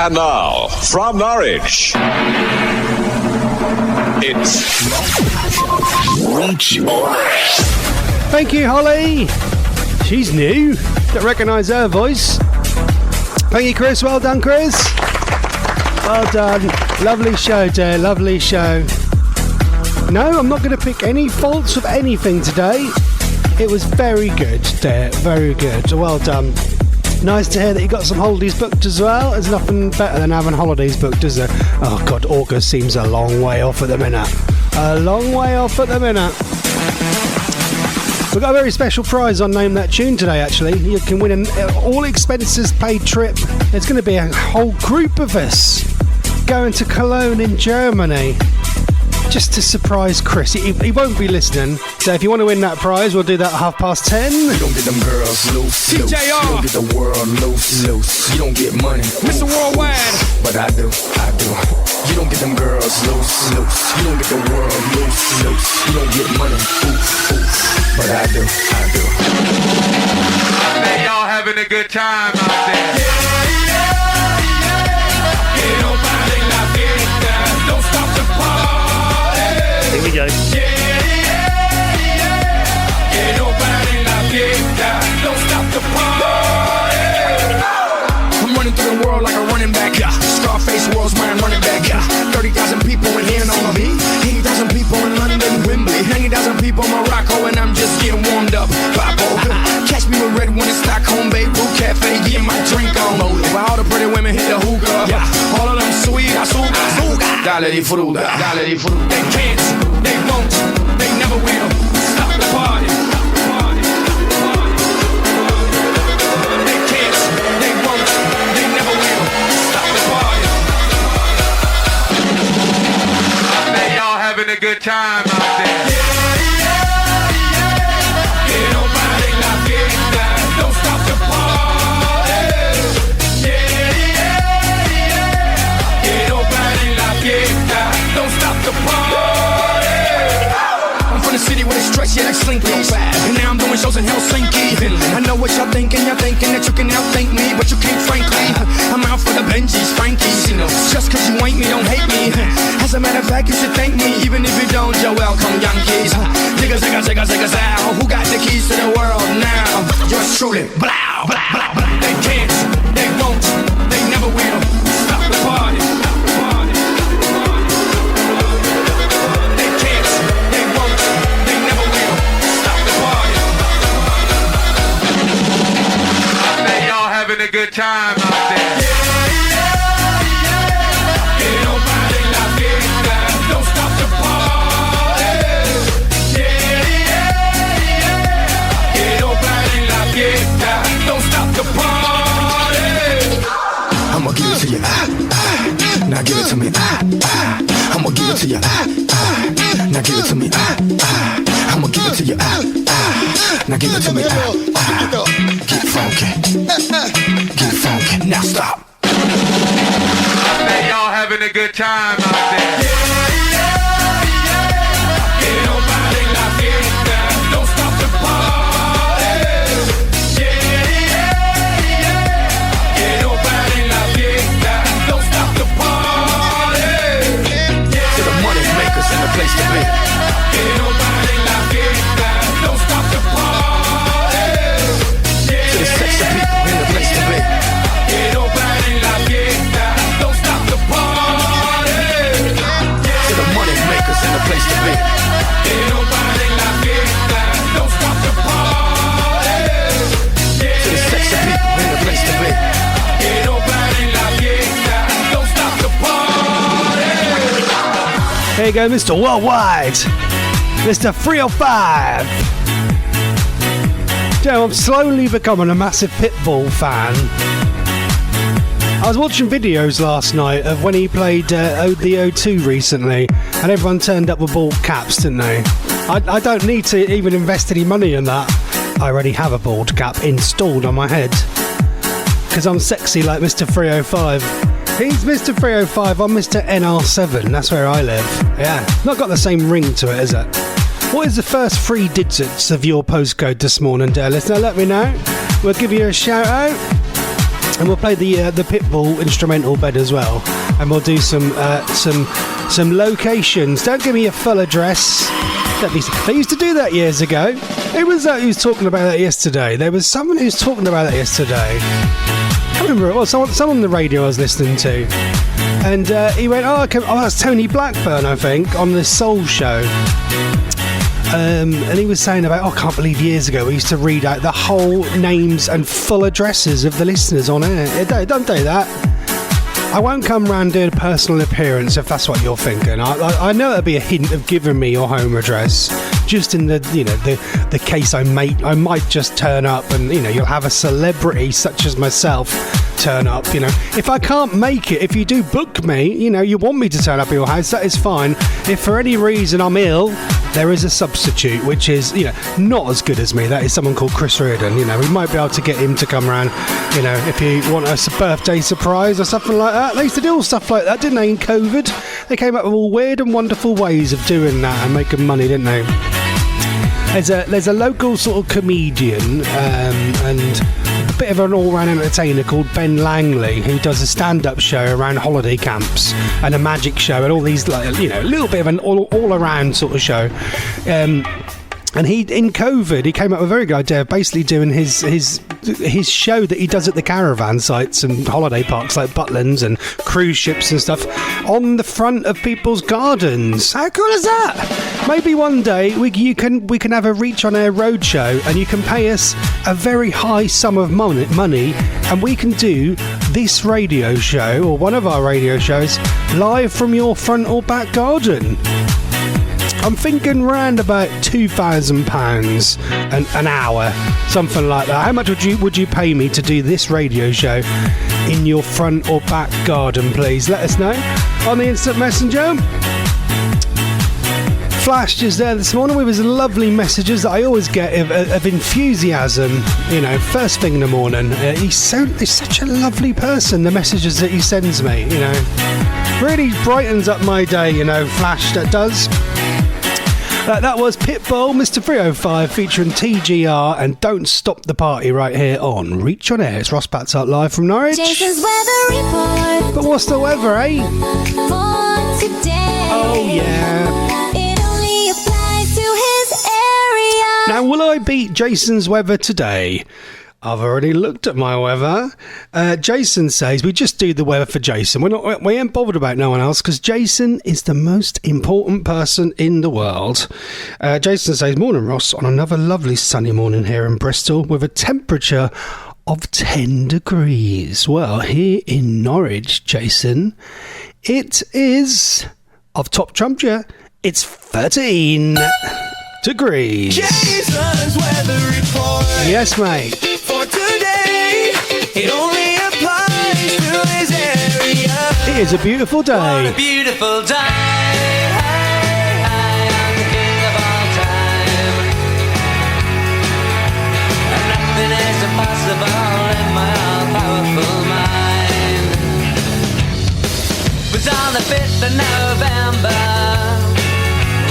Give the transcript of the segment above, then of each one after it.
And now, from Norwich, it's Reach OnAir. Thank you, Holly. She's new. Don't recognise her voice. Thank you, Chris. Well done, Chris. Well done. Lovely show, dear. Lovely show. No, I'm not going to pick any faults of anything today. It was very good, dear. Very good. Well done. Nice to hear that you got some holidays booked as well. There's nothing better than having holidays booked, is there? Oh, God, August seems a long way off at the minute. A long way off at the minute. We've got a very special prize on Name That Tune today, actually. You can win an all expenses paid trip. There's going to be a whole group of us going to Cologne in Germany. Just to surprise Chris. He won't be listening. So if you want to win that prize, we'll do that at 10:30. You don't get them girls loose. You don't get the world loose. You don't get money. Mr. Worldwide. But I do. You don't get them girls loose. You don't get the world loose. You don't get money. But I do. Hey, y'all having a good time out there. Get on body la fiesta. Don't stop the party. Here we go. Get on body la fiesta. Don't stop the party. I'm running through the world like a running back. Scarface world's my running back. 30,000 people in here on me. 80,000 people in London, Wembley. 90,000 people in Morocco, and I'm just getting warmed up. Papo. Catch me with red one in Stockholm, Beirut Cafe, getting my drink on. While all the pretty women hit the hookah. All of them sweet, azúcar. Dale di fruta. They can't, they won't, they never will. Stop the party. They can't, they won't, they never will. Stop the party. Hey, y'all having a good time out there. Get on body la fiesta. Don't stop the party. Get on body la fiesta. Don't stop the party. I'm from the city where they stretch, yeah, like Slinky. And now I'm doing shows in Helsinki. I know what y'all thinking that you can outthink me, but you can't, frankly. I'm out for the Benjis, Frankies. Just cause you ain't me, don't hate me. As a matter of fact, you should thank me, even if you don't. You're welcome, Yankees. Zigga, zow. Who got the keys to the world now? Yours truly. Blow. They can't, they won't, they never will. Stop the party. They can't, they won't, they never will. Stop the party. Hey, y'all having a good time out there. Get on body la fiesta. Don't stop the party. Get on body la fiesta. Don't stop the party. I'ma give it to you. Now give it to me. I'ma give it to you. Now give it to me. I'ma give it to you. Now give it to me. Get funky. Get funky. Now stop. Hey, y'all having a good time out there. Get on body la fiesta. Don't stop the party. Get on body la fiesta. Don't stop the party. To the money makers in the place to be. Get on body la fiesta. Don't stop the party. To the sexy people in the place to be. Get on body la fiesta. Don't stop the party. To the money makers in the place to be. Get on body la fiesta. Don't stop the party. To the sexy people in the place to be. Get on body la fiesta. Don't stop the party. There you go, Mr. Worldwide. Mr. 305. Joe, I'm slowly becoming a massive Pitbull fan. I was watching videos last night of when he played the O2 recently, and everyone turned up with bald caps, didn't they? I don't need to even invest any money in that. I already have a bald cap installed on my head. Because I'm sexy like Mr. 305. He's Mr. 305, I'm Mr. NR7, that's where I live. Yeah, not got the same ring to it, is it? What is the first 3 digits of your postcode this morning, dear listener? Let me know. We'll give you a shout out. And we'll play the Pitbull instrumental bed as well, and we'll do some locations. Don't give me a full address. They used to do that years ago. Who was that who was talking about that yesterday? There was someone who was talking about that yesterday. I can't remember. It was someone on the radio I was listening to, and he went, "Oh, that's Tony Blackburn, I think, on the Soul Show." And he was saying about, I can't believe years ago we used to read out the whole names and full addresses of the listeners on air. Don't do that. I won't come round doing a personal appearance if that's what you're thinking. I know it'll be a hint of giving me your home address, just in the case I might just turn up, and you'll have a celebrity such as myself turn up. If I can't make it, if you do book me, you want me to turn up at your house, that is fine. If for any reason I'm ill, there is a substitute, which is not as good as me. That is someone called Chris Reardon. We might be able to get him to come round, if you want a birthday surprise or something like that. They used to do all stuff like that, didn't they, in COVID? They came up with all weird and wonderful ways of doing that and making money, didn't they? There's a local sort of comedian and a bit of an all-round entertainer called Ben Langley, who does a stand-up show around holiday camps and a magic show and all these, a little bit of an all-around sort of show. And he, in COVID, he came up with a very good idea of basically doing his show that he does at the caravan sites and holiday parks like Butlins and cruise ships and stuff on the front of people's gardens. How cool is that? Maybe one day we can have a Reach on Air roadshow, and you can pay us a very high sum of money, and we can do this radio show or one of our radio shows live from your front or back garden. I'm thinking round about £2,000 an hour, something like that. How much would you pay me to do this radio show in your front or back garden, please? Let us know on the instant messenger. Flash just there this morning with his lovely messages that I always get of enthusiasm, first thing in the morning. He's such a lovely person, the messages that he sends me, really brightens up my day, Flash, that does. That was Pitbull, Mr. 305 featuring TGR and Don't Stop the Party right here on Reach on Air. It's Ross Patzelt live from Norwich. Jason's weather report. But what's the weather, eh? For today. Oh, yeah. It only applies to his area. Now, will I beat Jason's weather today? I've already looked at my weather. Jason says we just do the weather for Jason. We ain't bothered about no one else because Jason is the most important person in the world. Jason says, morning Ross, on another lovely sunny morning here in Bristol with a temperature of 10 degrees. Well, here in Norwich, Jason, it is of top trumpet. It's 13 degrees. Jason's weather report. Yes, mate. For today, it only applies to his area. It is a beautiful day. What a beautiful day. I'm the king of all time. And nothing is impossible in my all-powerful mind. It was on the 5th of November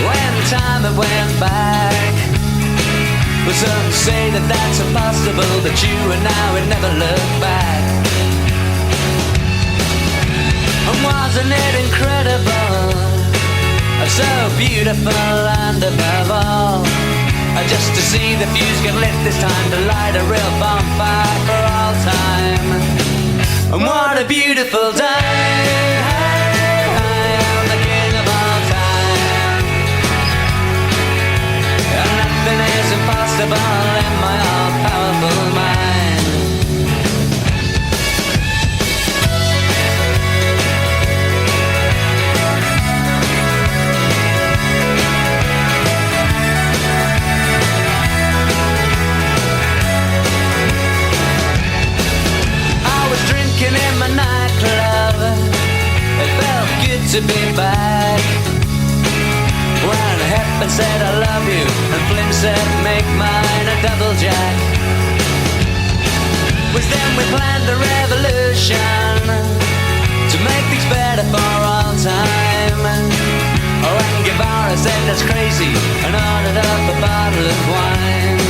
when time it went back. Well, some say that that's impossible, but you and I would never look back. And wasn't it incredible? So beautiful and above all, just to see the fuse get lit this time, to light a real bonfire for all time. And what a beautiful day. I'm the king of all time. And nothing is impossible in my all-powerful mind. I was drinking in my nightclub. It felt good to be back. When Hepburn said I love you and Flynn said make mine a double jack. Was then we planned a revolution to make things better for all time. Oh, and Guevara said that's crazy and ordered up a bottle of wine.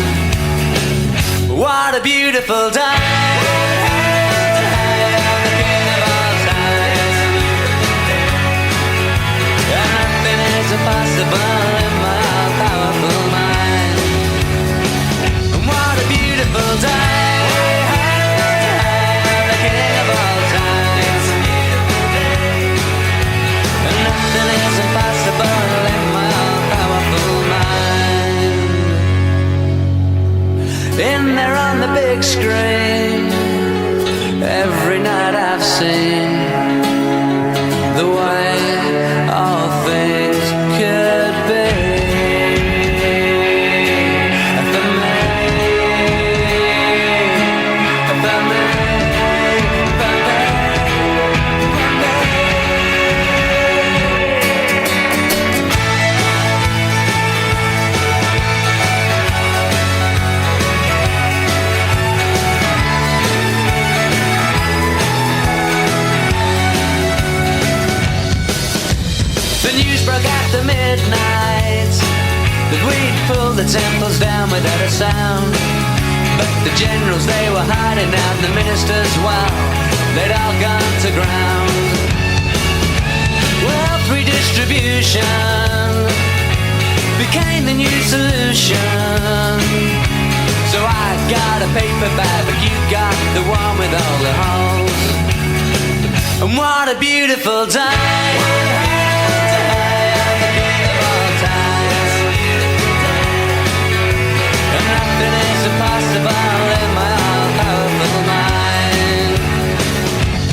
What a beautiful day. impossible in my all-powerful mind. And what a beautiful day, the king of all time. It's a beautiful day, and nothing is impossible in my all-powerful mind. In there on the big screen, every night I've seen the way all things could be. For me, for me, for The news broke after midnight that we'd pulled the temples down without a sound. But the generals, they were hiding out, the ministers, well, they'd all gone to ground. Wealth redistribution became the new solution. So I got a paper bag, but you got the one with all the holes. And what a beautiful day, nothing is impossible in my all-powerful mind.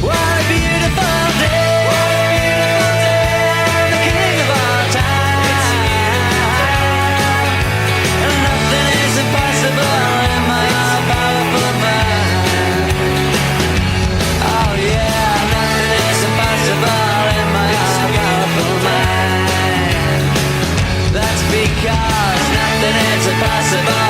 What a beautiful day, the king of all time. And nothing is impossible in my all-powerful mind. Oh yeah, nothing is impossible in my all-powerful mind. That's because nothing is impossible.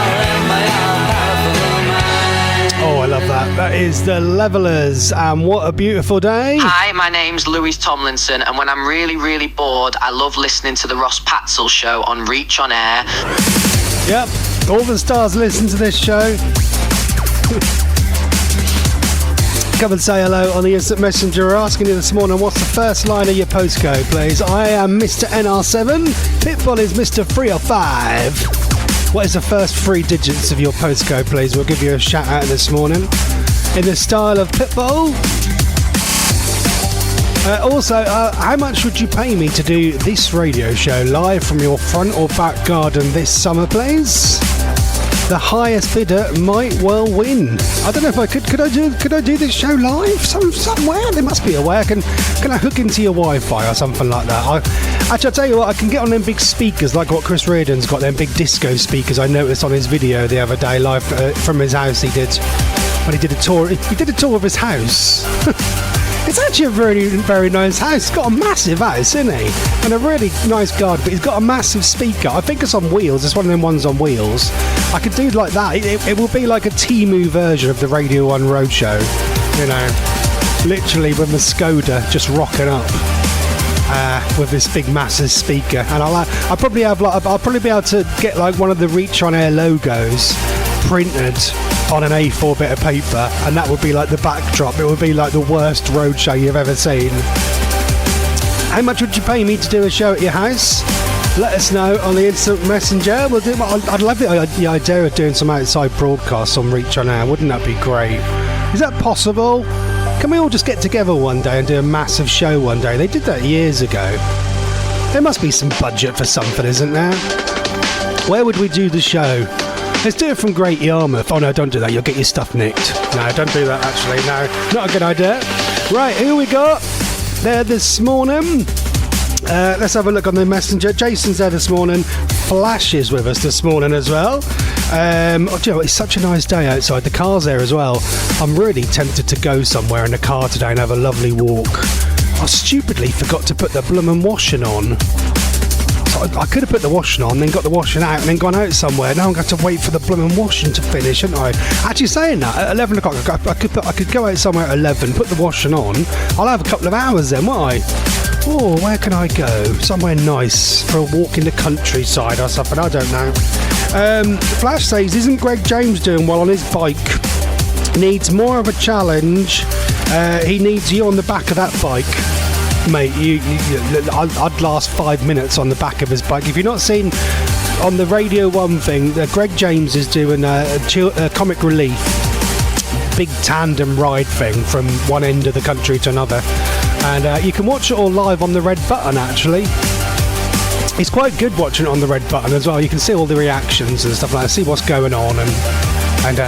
Oh, I love that. That is the Levellers, and what a beautiful day. Hi, my name's Louise Tomlinson, and when I'm really, really bored, I love listening to the Ross Patzelt show on Reach on Air. Yep, all the stars listen to this show. Come and say hello on the Instant Messenger. We're asking you this morning, what's the first line of your postcode, please? I am Mr. NR7. Pitbull is Mr. 305. What is the first 3 digits of your postcode, please? We'll give you a shout out this morning in the style of Pitbull. Also, how much would you pay me to do this radio show live from your front or back garden this summer, please? The highest bidder might well win. I don't know if I could. Could I do this show live somewhere? There must be a way. Can I hook into your Wi-Fi or something like that? Actually, I'll tell you what. I can get on them big speakers, like what Chris Reardon's got. Them big disco speakers. I noticed on his video the other day, live from his house. He did when he did a tour. He did a tour of his house. It's actually a very, very nice house. He's got a massive house, isn't he? And a really nice garden, but he's got a massive speaker. I think it's on wheels. It's one of them ones on wheels. I could do like that. It will be like a Temu version of the Radio 1 Roadshow. You know, literally with the Skoda just rocking up with this big, massive speaker. And I'll probably have I'll probably be able to get like one of the Reach on Air logos printed on an A4 bit of paper, and that would be like the backdrop. It would be like the worst roadshow you've ever seen. How much would you pay me to do a show at your house? Let us know on the Instant Messenger. We'll do. I'd love the idea of doing some outside broadcasts on Reach on Air. Wouldn't that be great? Is that possible? Can we all just get together one day and do a massive show one day? They did that years ago. There must be some budget for something, isn't there? Where would we do the show? Let's do it from Great Yarmouth. Oh no, don't do that. You'll get your stuff nicked. No, don't do that actually. No, not a good idea. Right, who we got there this morning? Let's have a look on the messenger. Jason's there this morning. Flash is with us this morning as well. Do you know what? It's such a nice day outside. The car's there as well. I'm really tempted to go somewhere in the car today and have a lovely walk. I stupidly forgot to put the bloomin' washing on. I could have put the washing on, then got the washing out, and then gone out somewhere. Now I'm going to wait for the blooming washing to finish, shouldn't I? Actually, saying that, at 11 o'clock, I could go out somewhere at 11, put the washing on. I'll have a couple of hours then, won't I? Oh, where can I go? Somewhere nice for a walk in the countryside or something. I don't know. Flash says, isn't Greg James doing well on his bike? Needs more of a challenge. He needs you on the back of that bike. mate, I'd last 5 minutes on the back of his bike. If you've not seen on the Radio 1 thing, Greg James is doing a comic relief, big tandem ride thing from one end of the country to another. And you can watch it all live on the red button, actually. It's quite good watching it on the red button as well. You can see all the reactions and stuff like that, see what's going on and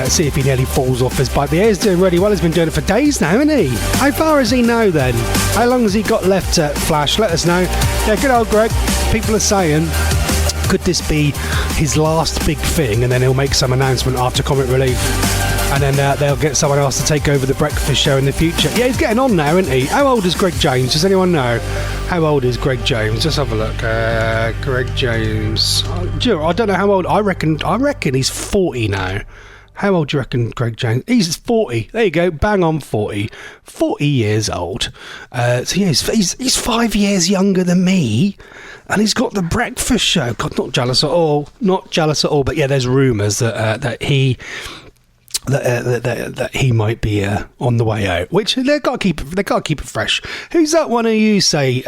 see if he nearly falls off his bike. But yeah, he's doing really well. He's been doing it for days now, hasn't he? How far is he now then? How long has he got left at Flash? Let us know. Yeah, good old Greg. People are saying, could this be his last big thing, and then he'll make some announcement after Comic Relief, and then they'll get someone else to take over the breakfast show in the future. Yeah, he's getting on now, isn't he? How old is Greg James? Does anyone know? How old is Greg James? Let's have a look. Greg James. I don't know how old. I reckon he's 40 now. How old do you reckon Greg James? He's 40. There you go. Bang on 40. 40 years old. So yeah, he's 5 years younger than me. And he's got the breakfast show. God, not jealous at all. Not jealous at all. But yeah, there's rumours that he might be on the way out, which they've got to keep it fresh. Who's that one who you say?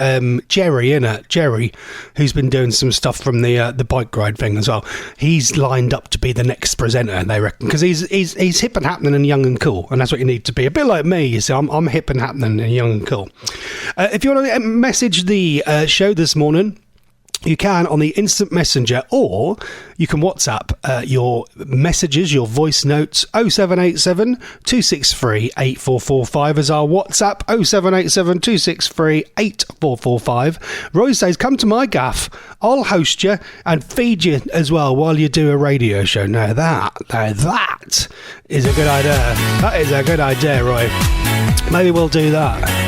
Jerry, innit? Jerry, who's been doing some stuff from the bike ride thing as well. He's lined up to be the next presenter, they reckon, because he's hip and happening and young and cool, and that's what you need to be. A bit like me, you see. I'm hip and happening and young and cool. If you want to message the show this morning, you can on the instant messenger, or you can WhatsApp your messages, your voice notes. 0787 263 8445 is our WhatsApp. 0787 263 8445. Roy says, come to my gaff. I'll host you and feed you as well while you do a radio show. Now that is a good idea. That is a good idea, Roy. Maybe we'll do that.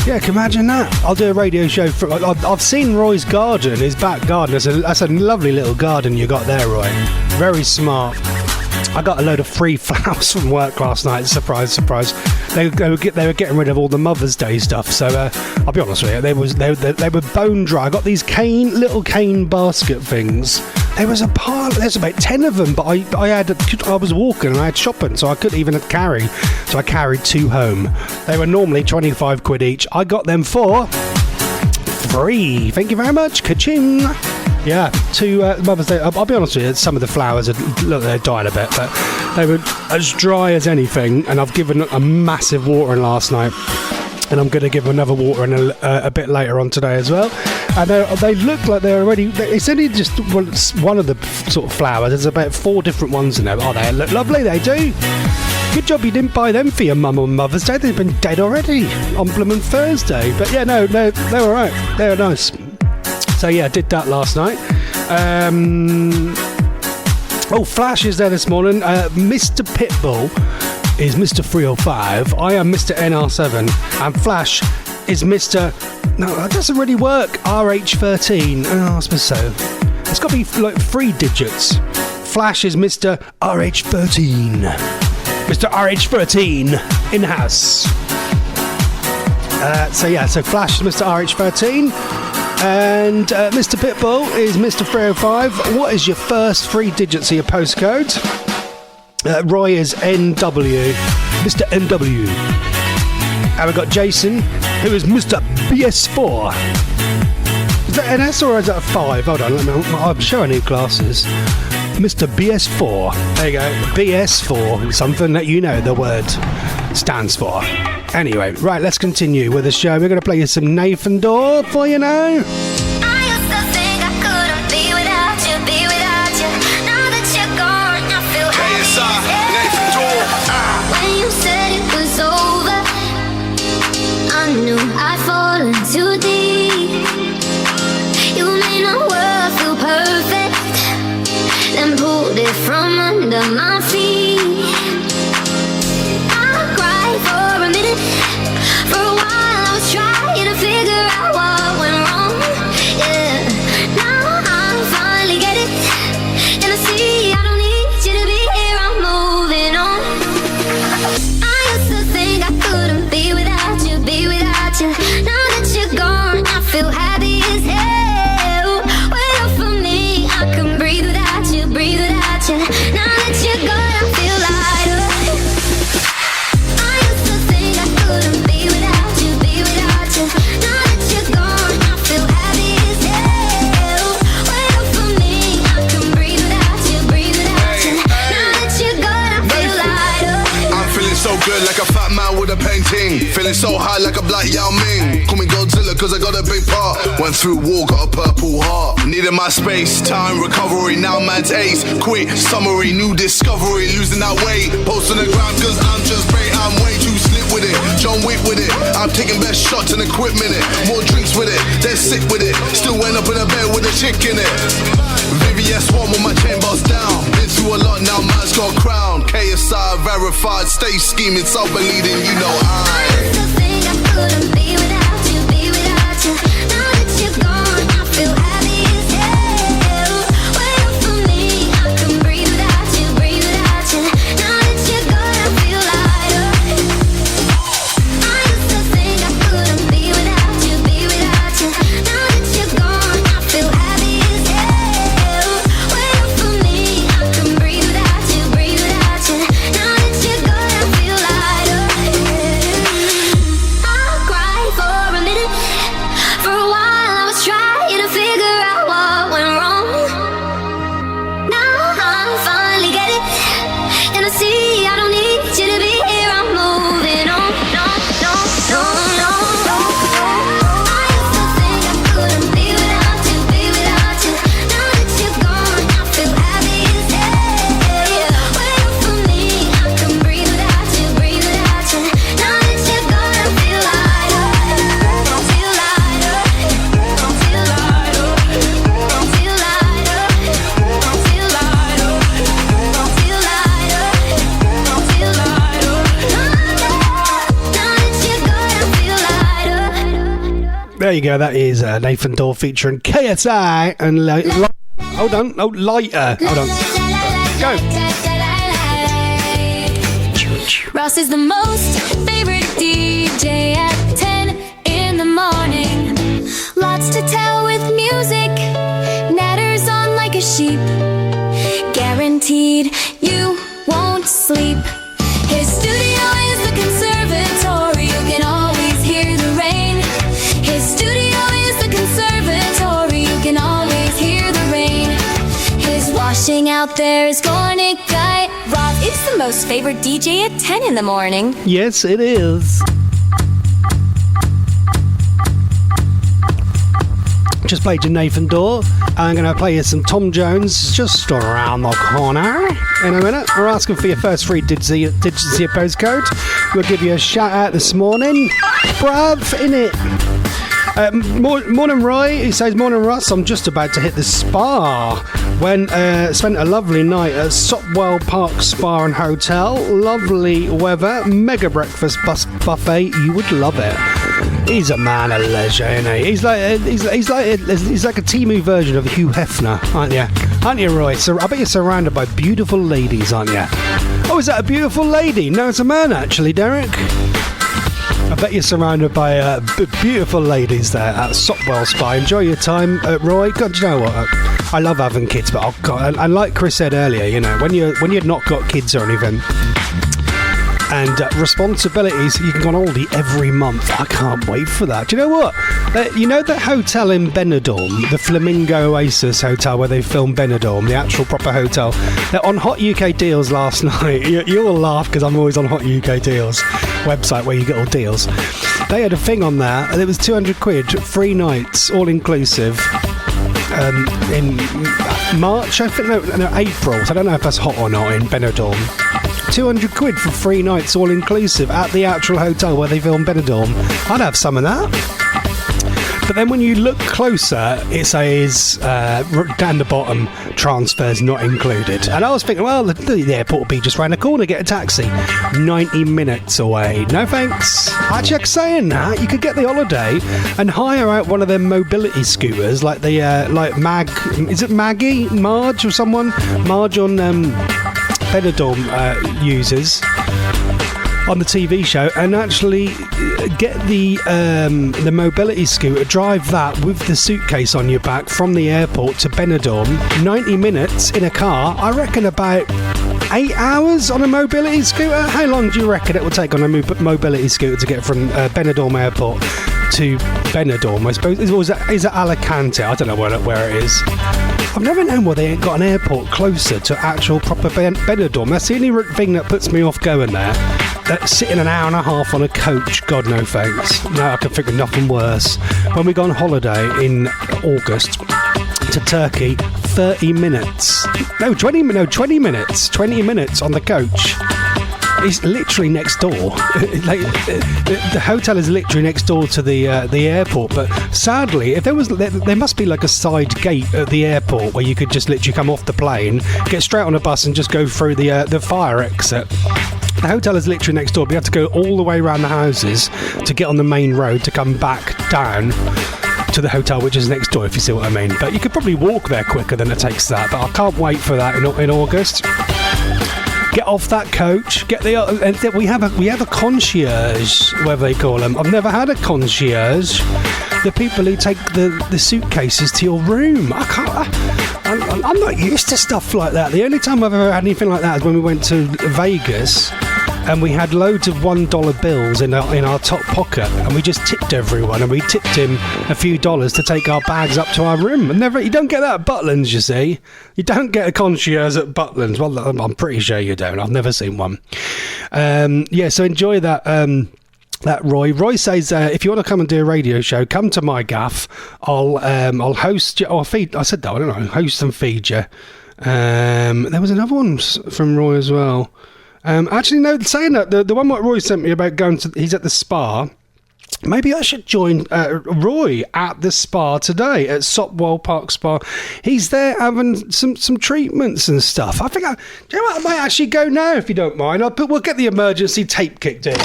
Yeah, can you imagine that? I'll do a radio show. I've seen Roy's garden, his back garden. That's a lovely little garden you got there, Roy. Very smart. I got a load of free flowers from work last night. Surprise, surprise. They were getting rid of all the Mother's Day stuff. So I'll be honest with you, they were bone dry. I got these little cane basket things. There was a pile. There's about 10 of them, but I was walking and I had shopping, so I couldn't even carry. So I carried 2 home. They were normally 25 quid each. I got them for free. Thank you very much. Ka-ching. Yeah, 2 Mother's Day. I'll be honest with you, some of the flowers they're dying a bit, but they were as dry as anything. And I've given a massive watering last night, and I'm going to give another watering a bit later on today as well. And they look like they're already. It's only just one of the sort of flowers. There's about 4 different ones in there. Oh, they look lovely. They do. Good job you didn't buy them for your mum on Mother's Day. They've been dead already on Bloomin' Thursday. But yeah, no, they were right. They were nice. So yeah, I did that last night. Flash is there this morning. Mr. Pitbull is Mr. 305. I am Mr. NR7. And Flash is Mr. No, that doesn't really work. RH13. Oh, I suppose so. It's got to be like 3 digits. Flash is Mr. RH13. Mr. RH13 in the house. So Flash is Mr. RH13. And Mr. Pitbull is Mr. 305. What is your first 3 digits of your postcode? Roy is NW. Mr. NW. And we've got Jason, who is Mr. BS4. Is that an S or is that a 5? Hold on, I'm sure I need glasses. Mr. BS4. There you go. BS4. Something that you know the word stands for. Anyway, right, let's continue with the show. We're going to play you some Nathan Dawe for you now. I'd fallen too deep. You made my world feel perfect, then pulled it from under my feet. I cried for a minute. For a while I was trying to figure out what went wrong. Spread like a fat man with a painting. Feeling so high like a black Yao Ming. Call me Godzilla cause I got a big part. Went through war, got a purple heart. Needed my space, time, recovery. Now man's ace. Quick, summary, new discovery. Losing that weight. Post on the ground cause I'm just bait. I'm way too slick with it. John Wick with it. I'm taking best shots and equipment it. More drinks with it. They're sick with it. Still went up in a bed with a chick in it. VVS one with my chain boss down. Been through a lot now, man's got a crown. KSI verified, stay scheming, self-believing, you know I used to think I couldn't be without you, be without you. Now that you're gone, I feel happy as hell. Wait up for me, I can breathe without you, breathe without you. Now that you're gone, I feel lighter. I used to think I couldn't be without you, be without you. Now that you're gone, I feel happy as hell. Wait up for me, I can breathe without you, breathe without you. Now that you're gone, I feel lighter. I'll cry for a minute. For a while I was trying to figure out what went wrong. Now I finally get it, and I see I don't need you to be here. I'm moving on. No, no, no, no, no. I used to think I couldn't be without you, be without you. Now that you're gone, I feel happy as hell. Wait up for me, I can breathe without you, breathe without you. Now that you're gone, I feel lighter. I feel lighter. I feel lighter. I feel lighter. I feel lighter. I feel lighter. I feel lighter. Now that you're gone, I feel lighter. There you go. That is Nathan Dawe featuring KSI and hold on. Oh, lighter. Hold on. Go. Ross is the most favorite DJ at 10 in the morning. Lots to tell with music. Natters on like a sheep. Guaranteed you won't sleep. His studio is the conservatory. You can always hear the rain. His studio is the conservatory. You can always hear the rain. His washing out there is going to guy. Ross is the most favorite DJ at 10 in the morning. Yes, it is. Just played you Nathan Dawe. I'm going to play you some Tom Jones just around the corner in a minute. We're asking for your first free digits of your postcode. We'll give you a shout out this morning. Bruv, innit? Morning Roy, he says, morning Russ, I'm just about to hit the spa. Spent a lovely night at Sopwell Park Spa and Hotel. Lovely weather, mega breakfast buffet, you would love it. He's a man of leisure, isn't he? He's like a Timu version of Hugh Hefner, aren't you? Aren't you, Roy? So I bet you're surrounded by beautiful ladies, aren't you? Oh, is that a beautiful lady? No, it's a man actually, Derek. I bet you're surrounded by beautiful ladies there at Sopwell Spa. Enjoy your time, Roy. God, do you know what? I love having kids, but and like Chris said earlier, you know, when you've not got kids or anything, and responsibilities, you can go on holiday every month. I can't wait for that. Do you know what? You know that hotel in Benidorm, the Flamingo Oasis Hotel where they filmed Benidorm, the actual proper hotel? They're on Hot UK Deals last night. You'll laugh because I'm always on Hot UK Deals website where you get all deals. They had a thing on there, and it was 200 quid, 3 nights, all inclusive. In March, I think, no, April. So I don't know if that's hot or not in Benidorm. 200 quid for 3 nights all inclusive at the actual hotel where they filmed Benidorm. I'd have some of that. But then when you look closer, it says down the bottom, transfers not included. And I was thinking, well, the airport will be just round the corner, get a taxi. 90 minutes away. No thanks. I check saying that. You could get the holiday and hire out one of them mobility scooters, like the is it Maggie? Marge or someone? Marge on Benidorm uses on the TV show, and actually get the mobility scooter, drive that with the suitcase on your back from the airport to Benidorm. 90 minutes in a car. I reckon about 8 hours on a mobility scooter. How long do you reckon it will take on a mobility scooter to get from Benidorm airport to Benidorm? I suppose is it Alicante? I don't know where it is. I've never known why they ain't got an airport closer to actual proper Benidorm. That's the only thing that puts me off going there. sitting an hour and a half on a coach, God no thanks. No, I can think of nothing worse. When we go on holiday in August to Turkey, 30 minutes. No, 20 minutes. 20 minutes on the coach. It's literally next door. Like the hotel is literally next door to the airport. But sadly, if there must be like a side gate at the airport where you could just literally come off the plane, get straight on a bus, and just go through the fire exit. The hotel is literally next door, but you have to go all the way around the houses to get on the main road to come back down to the hotel, which is next door, if you see what I mean. But you could probably walk there quicker than it takes that. But I can't wait for that in August. Get off that coach. We have a concierge, whatever they call them. I've never had a concierge. The people who take the suitcases to your room. I'm not used to stuff like that. The only time I've ever had anything like that is when we went to Vegas and we had loads of $1 bills in our top pocket, and we just tipped everyone, and we tipped him a few dollars to take our bags up to our room. And you don't get that at Butlins, you see. You don't get a concierge at Butlins. Well, I'm pretty sure you don't. I've never seen one. So enjoy that. That Roy says, if you want to come and do a radio show, come to my gaff. I'll host you. Oh, I said that. I don't know. Host and feed you. There was another one from Roy as well. Actually, no. Saying that, the one what Roy sent me about he's at the spa. Maybe I should join Roy at the spa today at Sopwell Park Spa. He's there having some treatments and stuff. I think I might actually go now if you don't mind. We'll get the emergency tape kicked in.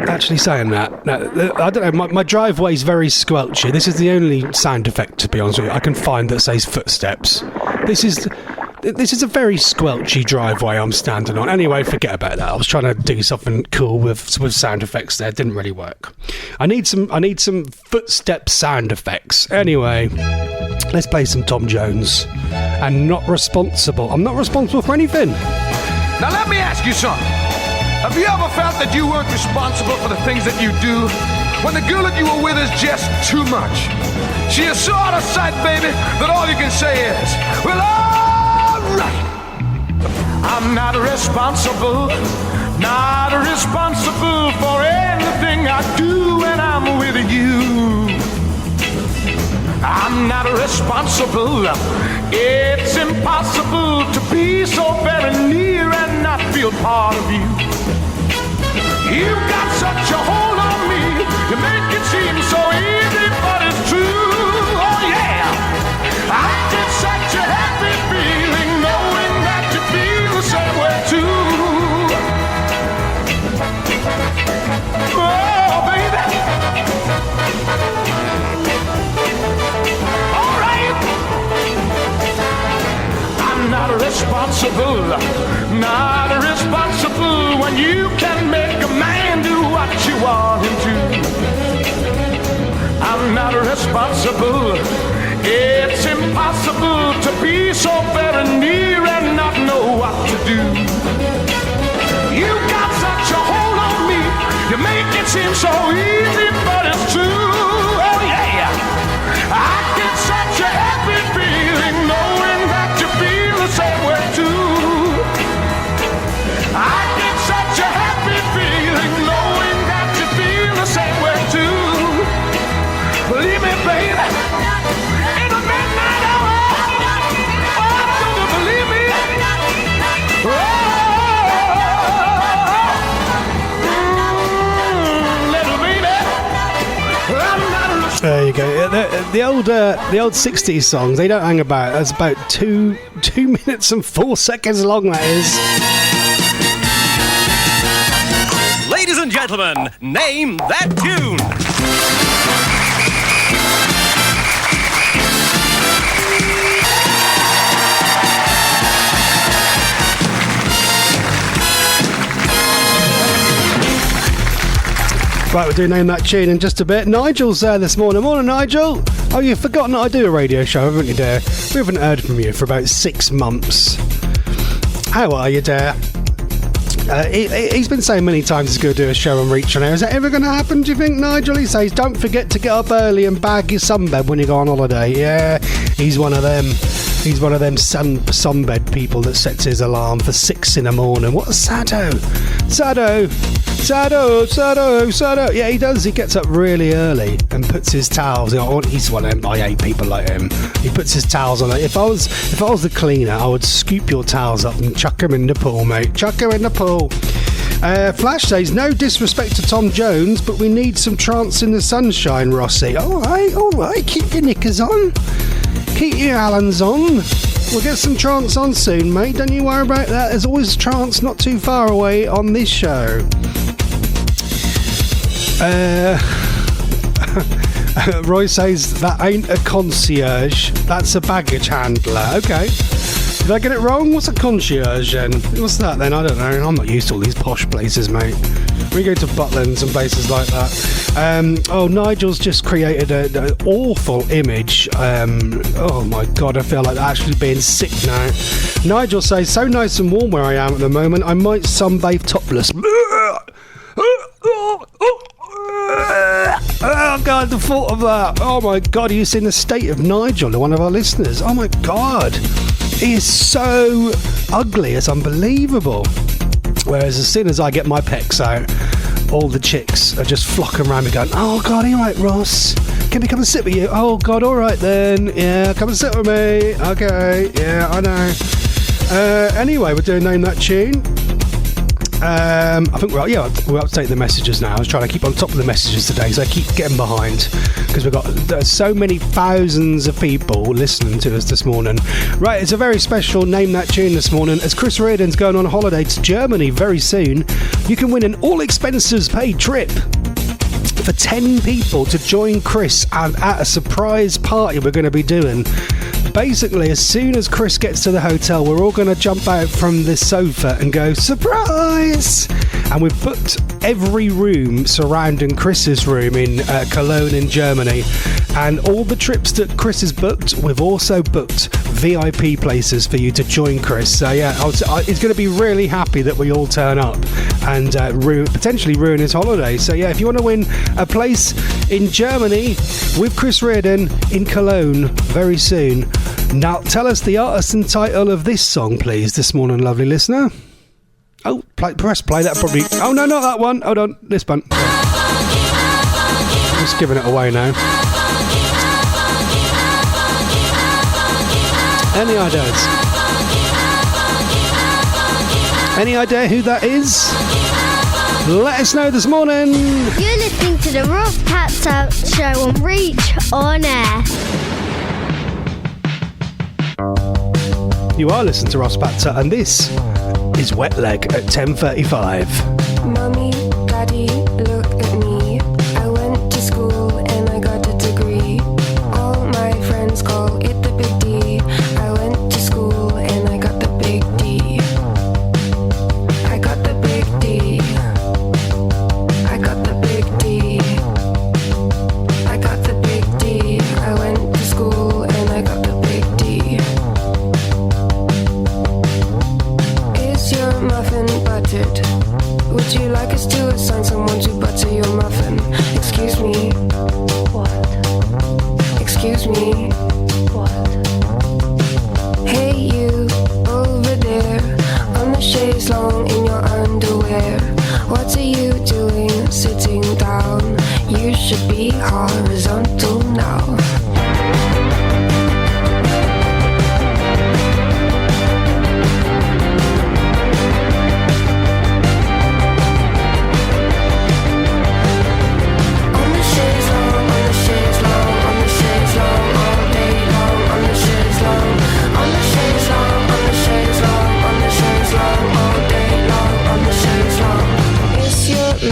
Actually saying that, no, I don't know, my driveway's very squelchy. This is the only sound effect, to be honest with you, I can find that says footsteps. This is a very squelchy driveway I'm standing on. Anyway, forget about that. I was trying to do something cool with sound effects there. It didn't really work. I need some footstep sound effects. Anyway, let's play some Tom Jones. And Not Responsible. I'm not responsible for anything. Now let me ask you something. Have you ever felt that you weren't responsible for the things that you do? When the girl that you were with is just too much. She is so out of sight, baby, that all you can say is, well, all right. I'm not responsible for anything I do when I'm with you. I'm not responsible. It's impossible to be so very near and not feel part of you. You've got such a hold on me. You make it seem so easy, but it's true. Oh yeah, I get such a happy feeling knowing that you feel the same way too. Oh baby, all right. I'm not responsible when you can make a man do what you want him to. I'm not responsible. It's impossible to be so very near and not know what to do. You got such a hold on me. You make it seem so easy, but it's true. Oh yeah, I get such a happy feeling knowing that you feel the same way too. I get such a happy feeling knowing that you feel the same way too. Believe me, baby, in the midnight hour, oh, don't you believe me? Little baby, I'm not. There you go. The old 60s songs, they don't hang about. That's about 2 minutes and 4 seconds long, that is. Ladies and gentlemen, name that tune. Right, we're doing Name That Tune in just a bit. Nigel's there this morning. Morning, Nigel. Oh, you've forgotten that I do a radio show, haven't you, dear? We haven't heard from you for about 6 months. How are you, dear? He's been saying many times he's going to do a show on Reach On Air. Is that ever going to happen, do you think, Nigel? He says, don't forget to get up early and bag your sunbed when you go on holiday. Yeah, he's one of them. He's one of them sunbed people that sets his alarm for 6 in the morning. What a saddo. Yeah, he does. He gets up really early and puts his towels. He's one of them. I hate people like him. He puts his towels on. If I was the cleaner, I would scoop your towels up and chuck them in the pool, mate. Chuck them in the pool. Flash says, no disrespect to Tom Jones, but we need some trance in the sunshine, Rossi. All right. Keep your knickers on. Keep your Allens on. We'll get some trance on soon, mate. Don't you worry about that. There's always trance not too far away on this show. Roy says, that ain't a concierge. That's a baggage handler. Okay. Did I get it wrong? What's a concierge then? What's that then? I don't know. I'm not used to all these posh places, mate. We go to Butlins and places like that. Nigel's just created an awful image. Oh my God, I feel like actually being sick now. Nigel says, so nice and warm where I am at the moment. I might sunbathe topless. Oh God, the thought of that. Oh my God, have you seen the state of Nigel, one of our listeners? Oh my God. He is so ugly, it's unbelievable. Whereas as soon as I get my pecs out, all the chicks are just flocking around me going, oh God, are you right, Ross? Can we come and sit with you? Oh God, all right then. Yeah, come and sit with me. Okay, yeah, I know. Anyway, we're doing Name That Tune. I think we'll update the messages now. I was trying to keep on top of the messages today, so I keep getting behind because we've got so many thousands of people listening to us this morning. Right, it's a very special Name That Tune this morning as Chris Reardon's going on holiday to Germany very soon. You can win an all expenses paid trip for 10 people to join Chris at a surprise party we're going to be doing. Basically, as soon as Chris gets to the hotel, we're all going to jump out from the sofa and go, surprise! And we've booked every room surrounding Chris's room in Cologne in Germany. And all the trips that Chris has booked, we've also booked VIP places for you to join Chris. So yeah, he's going to be really happy that we all turn up and potentially ruin his holiday. So yeah, if you want to win a place in Germany with Chris Reardon in Cologne very soon. Now tell us the artist and title of this song, please, this morning, lovely listener. Oh, press play. That probably... Oh, no, not that one. Hold on. This one. Just giving it away now. Any ideas? Any idea who that is? Let us know this morning. You're listening to the Ross Patzelt Show on Reach On Air. You are listening to Ross Patzelt, and this is Wet Leg at 10:35. Mommy, Daddy, look at me. I went to school and I got a degree. All my friends call it the big D. I went to school and I got the big D. I got the big D. I got the big D. I got the big D. I went to school and I got the big D. Is your muffin buttered? Would you like us to assign someone to butter your muffin? Excuse me. What? Excuse me. What? Hey you, over there, on the chaise longue in your underwear. What are you doing sitting down? You should be horizontal now.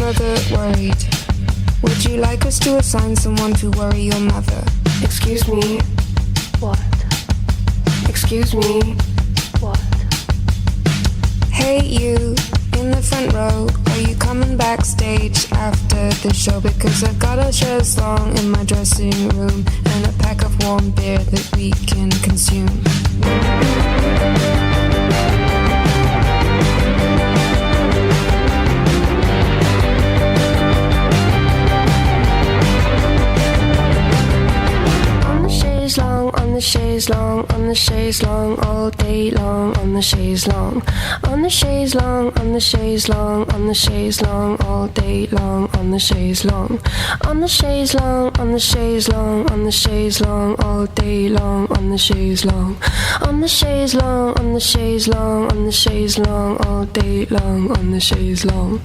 Mother worried. Would you like us to assign someone to worry your mother? Excuse me. What? Excuse me. What? Hey you, in the front row, are you coming backstage after the show? Because I've got a chaise longue in my dressing room and a pack of warm beer that we can consume. On on the chaise longue, on the chaise longue, all day long, on the chaise longue, on the chaise longue, on the chaise longue, on the chaise longue, all day long, on the chaise longue, on the chaise longue, on the chaise longue, on the chaise longue, all day long, on the chaise longue, on the chaise longue, on the chaise longue, on the chaise longue, all day long, on the chaise longue.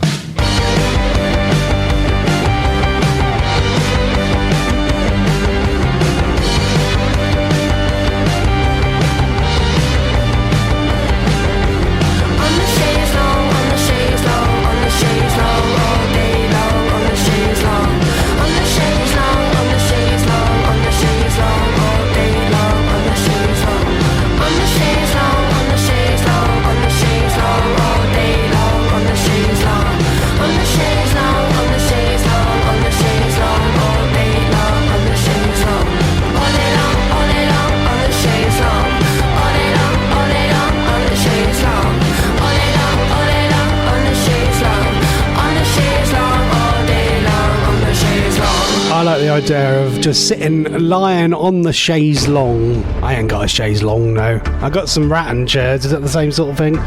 I like the idea of just lying on the chaise longue. I ain't got a chaise longue, no. I got some rattan chairs. Is that the same sort of thing?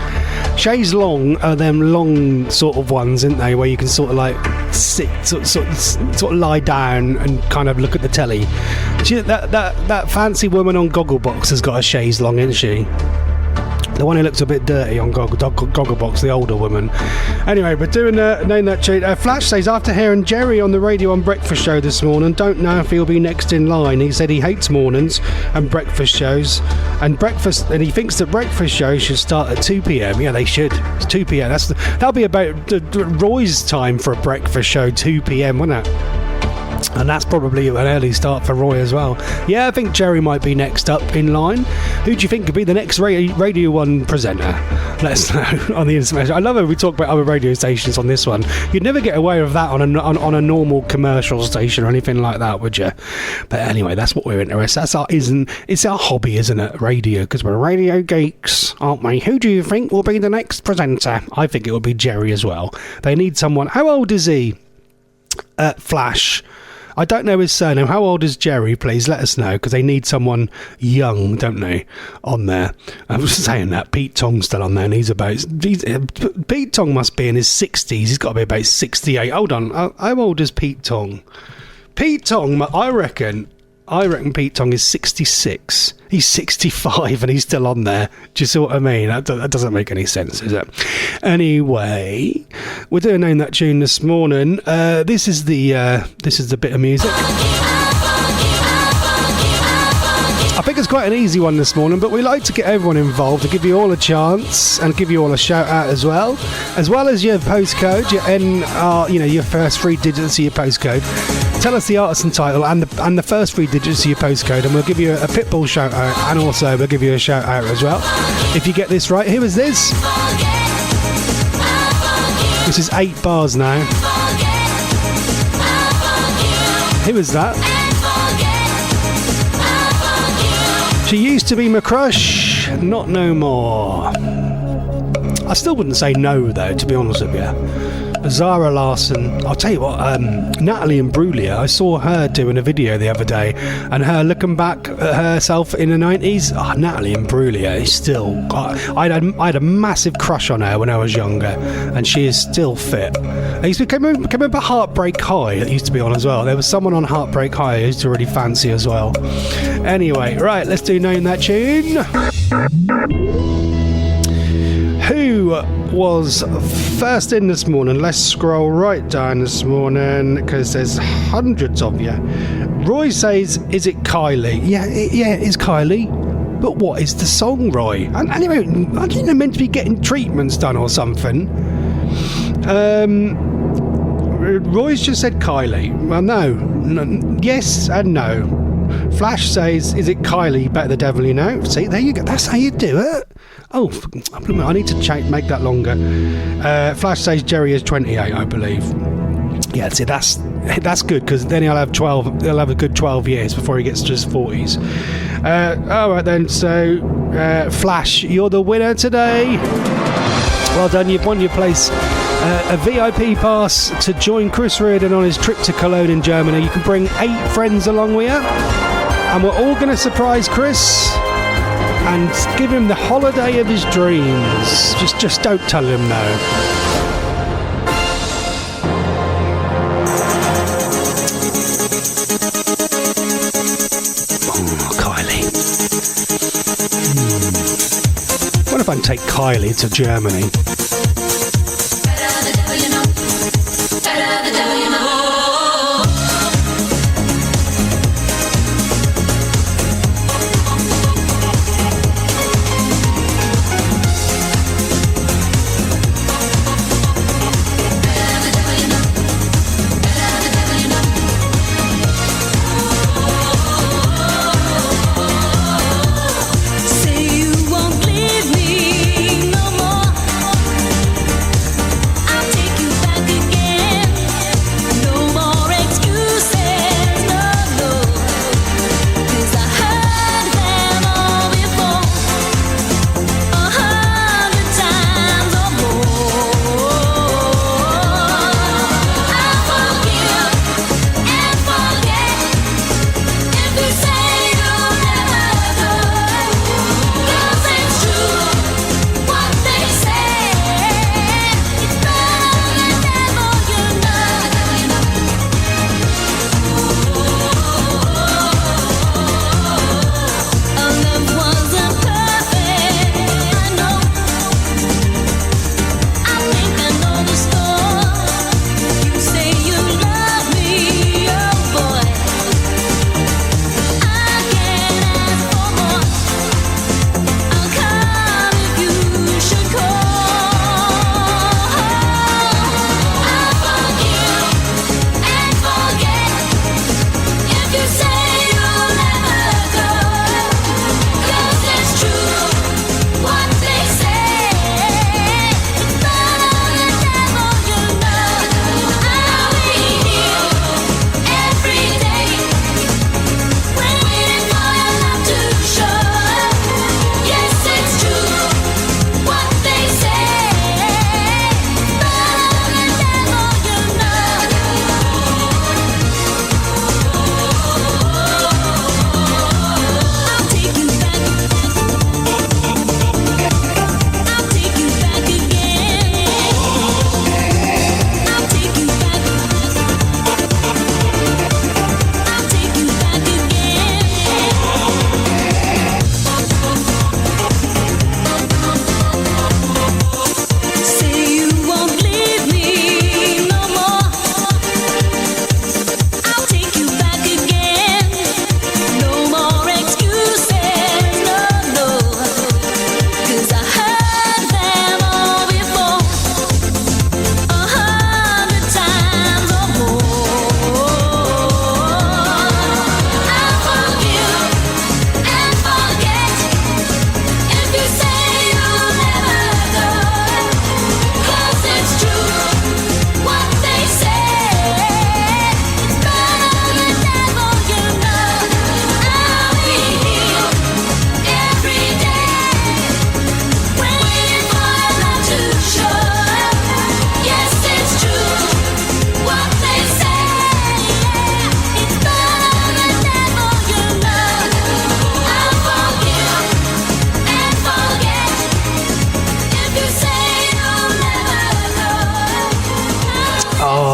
Chaise longue are them long sort of ones, isn't they? Where you can sort of like sit, sort of lie down and kind of look at the telly. That fancy woman on Gogglebox has got a chaise longue, isn't she? The one who looks a bit dirty on Gogglebox, the older woman. Anyway, we're doing knowing that tune. Flash says, after hearing Jerry on the radio on Breakfast Show this morning, don't know if he'll be next in line. He said he hates mornings and breakfast shows, and he thinks that breakfast shows should start at 2 p.m. Yeah, they should. It's 2 p.m. That'll be about Roy's time for a breakfast show, 2 p.m., wouldn't it? And that's probably an early start for Roy as well. Yeah, I think Jerry might be next up in line. Who do you think could be the next Radio 1 presenter? Let us know on the information. I love it. We talk about other radio stations on this one. You'd never get away with that on a normal commercial station or anything like that, would you? But anyway, that's what we're interested. It's our hobby, isn't it? Radio, because we're radio geeks, aren't we? Who do you think will be the next presenter? I think it will be Jerry as well. They need someone. How old is he? Flash. I don't know his surname. How old is Jerry? Please let us know, because they need someone young, don't they, on there. I was saying that Pete Tong's still on there, and Pete Tong must be in his 60s. He's got to be about 68. Hold on. How old is Pete Tong? Pete Tong, I reckon Pete Tong is 66. He's 65 and he's still on there. Do you see what I mean? That doesn't make any sense, does it? Anyway, we're doing Name That Tune this morning. This is the bit of music. I think it's quite an easy one this morning, but we like to get everyone involved, to give you all a chance and give you all a shout out as well as your postcode, your first 3 digits of your postcode. Tell us the artist and title and the first 3 digits of your postcode, and we'll give you a Pitbull shout out, and also we'll give you a shout out as well if you get this right. Who is this? This is 8 bars now. Who is that? She used to be my crush, not no more. I still wouldn't say no, though, to be honest with you. Zara Larsson. I'll tell you what, Natalie Imbruglia, I saw her doing a video the other day, and her looking back at herself in the 90s. Oh, Natalie Imbruglia is still... I had a massive crush on her when I was younger, and she is still fit. I used to remember Heartbreak High, that used to be on as well. There was someone on Heartbreak High I used to really fancy as well. Anyway, right, let's do Name That Tune. Who was first in this morning? Let's scroll right down this morning, because there's hundreds of you. Roy says, is it Kylie? Yeah, it's Kylie. But what is the song, Roy? And anyway, I think they're meant to be getting treatments done or something. Roy's just said Kylie. Well, no. Yes and no. Flash says, is it Kylie? Bet the devil you know. See, there you go. That's how you do it. Oh, I need to make that longer. Flash says Jerry is 28, I believe. Yeah, see, that's good, because then he'll have a good 12 years before he gets to his 40s. All right then, so Flash, you're the winner today. Well done, you've won your place. A VIP pass to join Chris Reardon on his trip to Cologne in Germany. You can bring 8 friends along with you. And we're all going to surprise Chris and give him the holiday of his dreams. Just don't tell him no. Oh, Kylie. What if I take Kylie to Germany?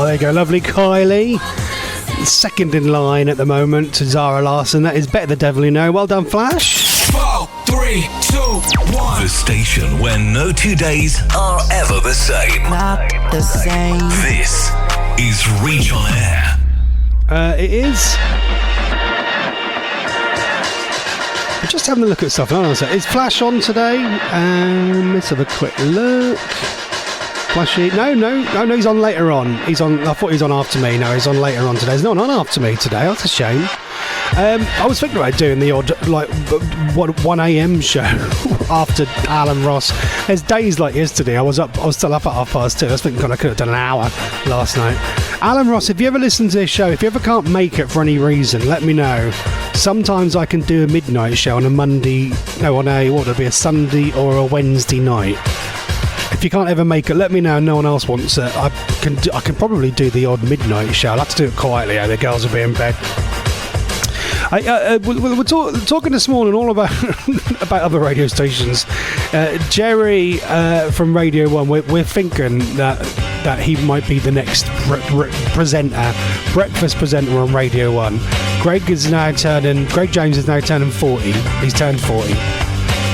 There you go, lovely Kylie. Second in line at the moment to Zara Larsson. That is Better the Devil You Know. Well done, Flash. 4, 3, 2, 1. The station where no 2 days are ever the same. Not the same. This is Reach on Air. It is. I'm just having a look at stuff. Hold on a sec. Is Flash on today? Let's have a quick look. Flashy. No, he's on later on. He's on. I thought he was on after me. No, he's on later on today. He's not on after me today. That's a shame. I was thinking about doing the odd 1 a.m. show after Alan Ross. There's days like yesterday. I was still up at 2:30. I was thinking I could have done an hour last night. Alan Ross, if you ever listen to this show, if you ever can't make it for any reason, let me know. Sometimes I can do a midnight show on a Monday. No, on a what would it be, a Sunday or a Wednesday night. If you can't ever make it, let me know. No one else wants it. I can probably do the odd midnight show. I'll have to do it quietly. The girls will be in bed. We're talking this morning all about about other radio stations. Jerry from Radio 1, we're thinking that he might be the next breakfast presenter on Radio 1. Greg James is now turning 40. He's turned 40.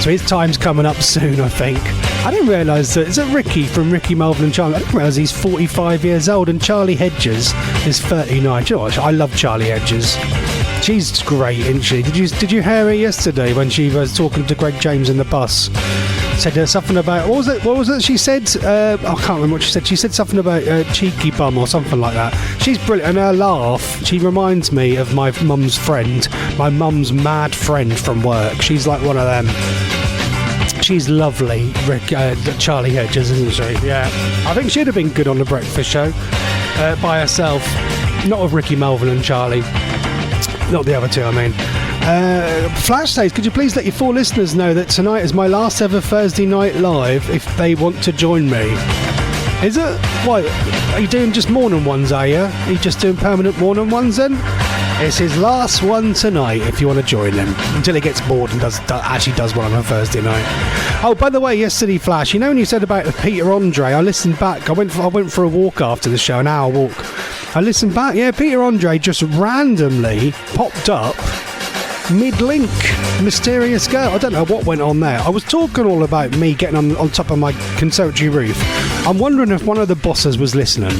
So his time's coming up soon, I think. I didn't realise that. Is it Ricky from Ricky, Melvin and Charlie? I didn't realise he's 45 years old and Charlie Hedges is 39. Do you know what? I love Charlie Hedges. She's great, isn't she? Did you hear her yesterday when she was talking to Greg James in the bus? Said something about what was it she said? I can't remember what she said. She said something about cheeky bum or something like that. She's brilliant, and her laugh, she reminds me of my mum's friend, my mum's mad friend from work. She's like one of them. She's lovely, Charlie Hedges, isn't she? Yeah, I think she'd have been good on the breakfast show by herself, not with Ricky, Melvin and Charlie, not the other two, I mean. Flash says, could you please let your 4 listeners know that tonight is my last ever Thursday night live if they want to join me? Is it? What? Are you doing just morning ones, are you? Are you just doing permanent morning ones then? It's his last one tonight if you want to join him, until he gets bored and actually does one on a Thursday night. Oh, by the way, yesterday, Flash, you know when you said about Peter Andre, I listened back. I went for a walk after the show, an hour walk. I listened back. Yeah, Peter Andre just randomly popped up mid-link. Mysterious girl. I don't know what went on there. I was talking all about me getting on top of my conservatory roof. I'm wondering if one of the bosses was listening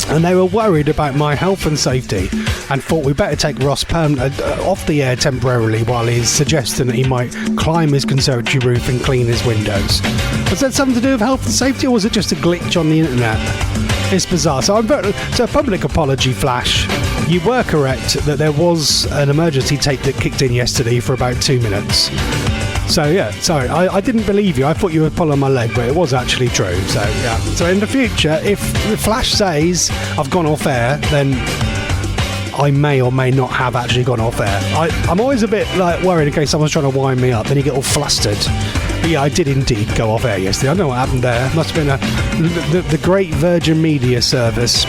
and they were worried about my health and safety and thought we better take Ross off the air temporarily while he's suggesting that he might climb his conservatory roof and clean his windows. Was that something to do with health and safety, or was it just a glitch on the internet? It's bizarre. So a public apology, Flash. You were correct that there was an emergency tape that kicked in yesterday for about 2 minutes. So yeah, sorry, I didn't believe you. I thought you were pulling my leg, but it was actually true. So yeah. So in the future, if the Flash says I've gone off air, then I may or may not have actually gone off air. I'm always a bit like worried in case someone's trying to wind me up, then you get all flustered. But yeah, I did indeed go off air yesterday. I don't know what happened there. Must have been the Great Virgin Media Service,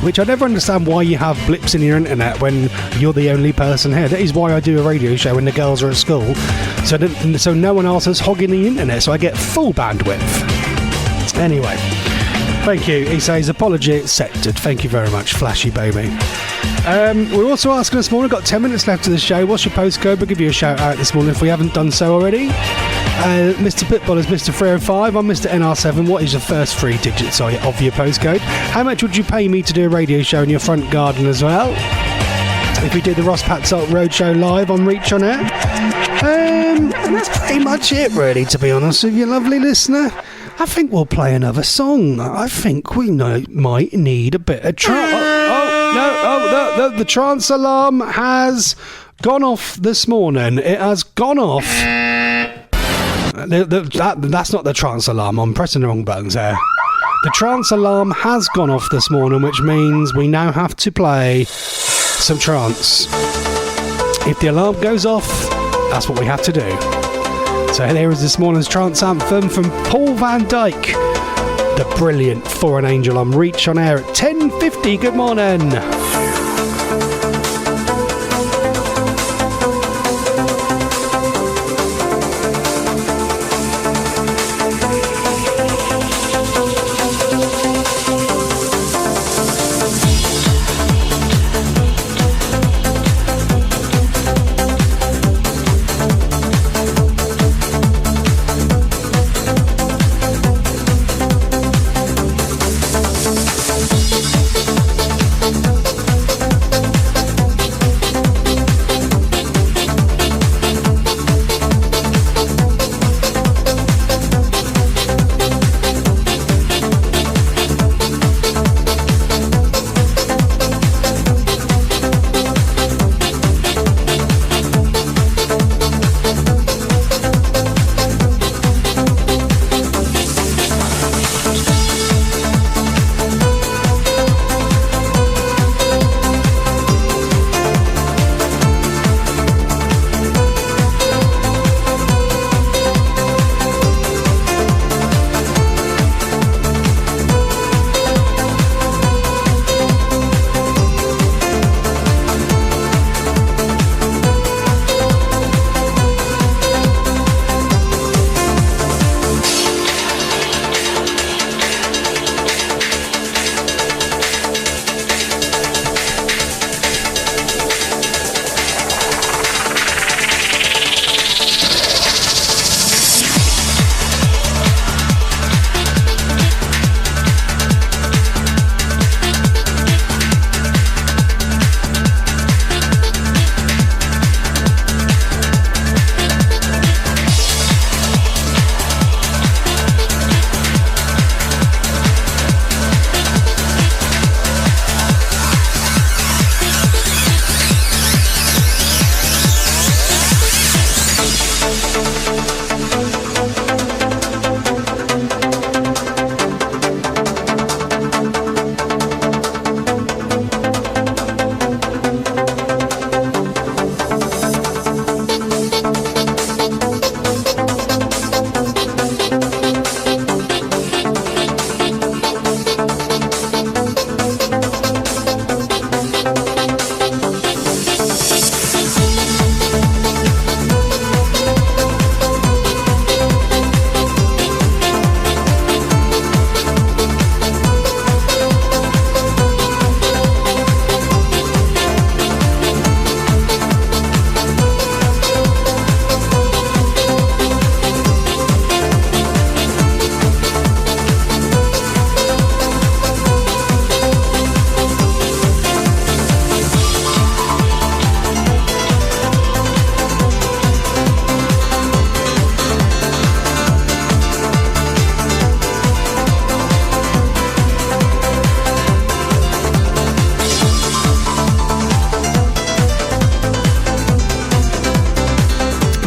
which I never understand why you have blips in your internet when you're the only person here. That is why I do a radio show when the girls are at school, so no one else is hogging the internet, so I get full bandwidth. Anyway, thank you. He says, apology accepted. Thank you very much, Flashy baby. We're also asking this morning, we've got 10 minutes left of the show. What's your postcode? We'll give you a shout out this morning if we haven't done so already. Mr. Pitbull is Mr. 305. I'm Mr. NR7. What is the first 3 digits of your postcode? How much would you pay me to do a radio show in your front garden as well? If we did the Ross Patzelt Roadshow live on Reach On Air. And that's pretty much it, really, to be honest with you, lovely listener. I think we'll play another song. I think we might need a bit of the trance alarm has gone off this morning. It has gone off. That's not the trance alarm. I'm pressing the wrong buttons there. The trance alarm has gone off this morning, which means we now have to play some trance. If the alarm goes off, that's what we have to do. So here is this morning's trance anthem from Paul van Dyk, the brilliant For an Angel on Reach On Air at 10:50. Good morning.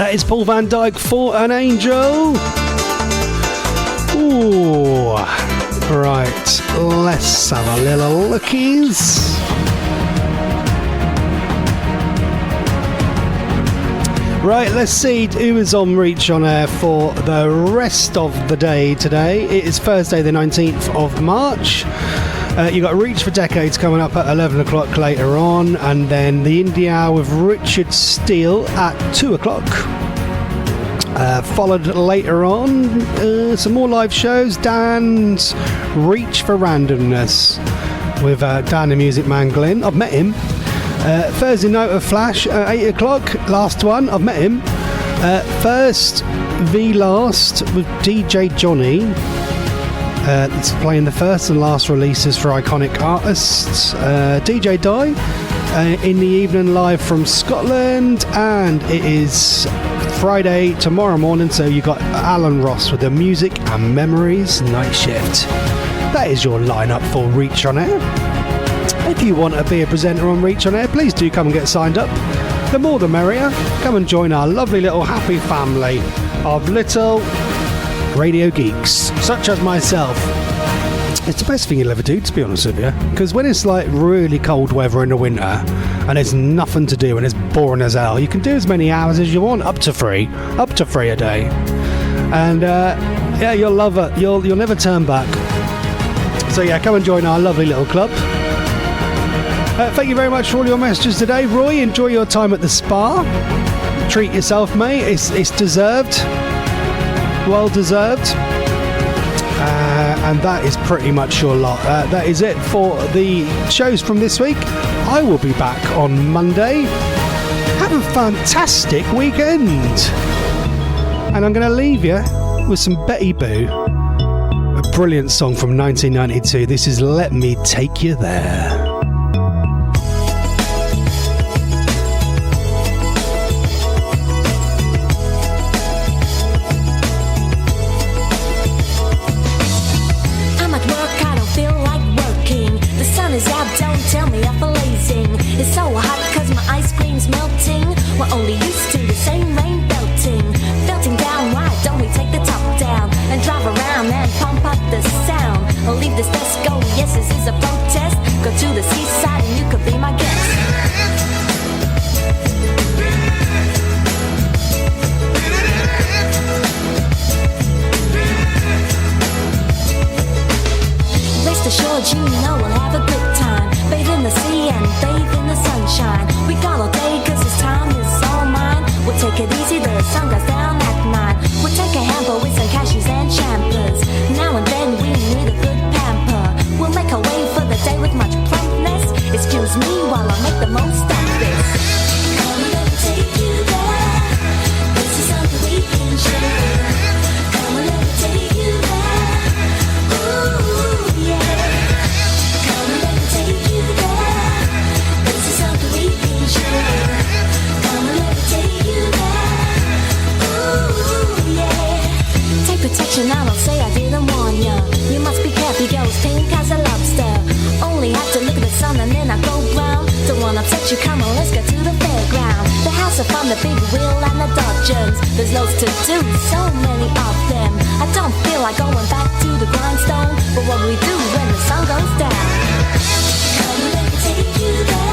That is Paul van Dyk for an Angel. Ooh. Right, let's have a little lookies. Right, let's see who is on Reach On Air for the rest of the day today. It is Thursday the 19th of March. You've got Reach for Decades coming up at 11 o'clock later on, and then the Indie Hour with Richard Steele at 2 o'clock. Followed later on, some more live shows. Dan's Reach for Randomness with Dan the Music Man Glenn. I've met him. Thursday Night of Flash at 8 o'clock. Last one, I've met him. First v Last with DJ Johnny. It's playing the first and last releases for iconic artists. DJ Dawe in the evening live from Scotland, and it is Friday tomorrow morning, so you got Alan Ross with the Music and Memories Night Shift. That is your lineup for Reach On Air. If you want to be a presenter on Reach On Air, please do come and get signed up. The more the merrier. Come and join our lovely little happy family of little radio geeks, such as myself. It's the best thing you'll ever do, to be honest with you, because when it's like really cold weather in the winter and there's nothing to do and it's boring as hell, you can do as many hours as you want, up to three a day, and yeah, you'll love it. You'll never turn back. So yeah, come and join our lovely little club. Thank you very much for all your messages today. Roy, enjoy your time at the spa. Treat yourself, mate. It's deserved. Well deserved. And that is pretty much your lot. That is it for the shows from this week. I will be back on Monday. Have a fantastic weekend. And I'm going to leave you with some Betty Boo. A brilliant song from 1992. This is Let Me Take You There. It's so hot cause my ice cream's melting. We're only used to the same rain belting. Belting down, why don't we take the top down and drive around and pump up the sound? Or leave this disco, yes this is a protest. Go to the seaside and you could be my guest. Rest assured you know we'll have a good time. Bathe in the sea and bathe in the sunshine. We got all day cause this time is all mine. We'll take it easy, the sun goes down at 9. We'll take a hamper with some cashews and champers. Now and then we need a good pamper. We'll make our way for the day with much plumpness. Excuse me while I make the most of this. Come let me take you there. This is something we can share. Come let me take you there. Ooh yeah. Protection, I don't say I didn't warn ya. You must be careful, goes pink as a lobster. Only have to look at the sun and then I go brown. Don't wanna upset you, come on, let's go to the fairground. The house of fun, the big wheel and the Dodgers. There's loads to do, so many of them. I don't feel like going back to the grindstone, but what we do when the sun goes down. Come let me take you there.